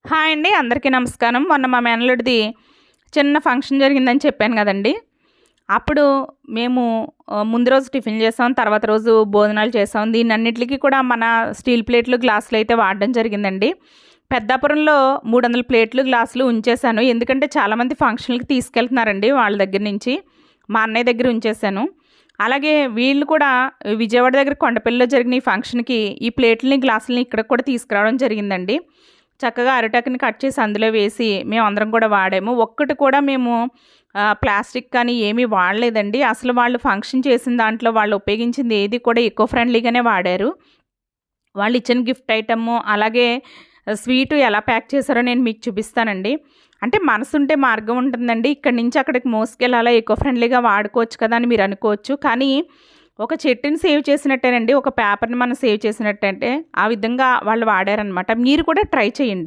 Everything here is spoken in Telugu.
హాయ్ అండి. అందరికీ నమస్కారం. మొన్న మా మేనల్లుడిది చిన్న ఫంక్షన్ జరిగిందని చెప్పాను గదండీ! అప్పుడు మేము ముందు రోజు టిఫిన్ చేసాం. తర్వాత రోజు భోజనాలు చేసాం. దీనన్నిట్లికి కూడా మన స్టీల్ ప్లేట్లు, గ్లాసులయితే వాడడం జరిగిందండి. పెద్దాపురంలో 300 ప్లేట్లు, గ్లాసులు ఉంచేశాను. ఎందుకంటే చాలామంది ఫంక్షన్‌లకి తీసుకెళ్తున్నారండి వాళ్ళ దగ్గర నుంచి. మా అన్నయ్య దగ్గర ఉంచేశాను. అలాగే వీళ్ళు కూడా విజయవాడ దగ్గర కొండపల్లిలో జరిగిన ఈ ఫంక్షన్‌కి ఈ ప్లేట్లని, గ్లాసులని ఇక్కడికి కూడా తీసుకురావడం జరిగిందండి. చక్కగా అరిటాకుని కట్ చేసి అందులో వేసి మేమందరం కూడా వాడాము. ఒక్కటి కూడా మేము ప్లాస్టిక్ కానీ ఏమీ వాడలేదండి. అసలు వాళ్ళు ఫంక్షన్ చేసిన దాంట్లో వాళ్ళు ఉపయోగించింది ఏది కూడా ఎకో ఫ్రెండ్లీగానే వాడారు. వాళ్ళు ఇచ్చిన గిఫ్ట్ ఐటెము అలాగే స్వీటు ఎలా ప్యాక్ చేశారో నేను మీకు చూపిస్తానండి. అంటే మనసుంటే మార్గం ఉంటుందండి. ఇక్కడి నుంచి అక్కడికి మోసుకెళ్ళి అలా ఎకో ఫ్రెండ్లీగా వాడుకోవచ్చు కదా అని మీరు అనుకోవచ్చు. కానీ ఒక చెట్టుని సేవ్ చేసినట్టేనండి. ఒక పేపర్‌ని మనం సేవ్ చేసినట్టంటే ఆ విధంగా వాళ్ళు వాడారనమాట. మీరు కూడా ట్రై చేయండి.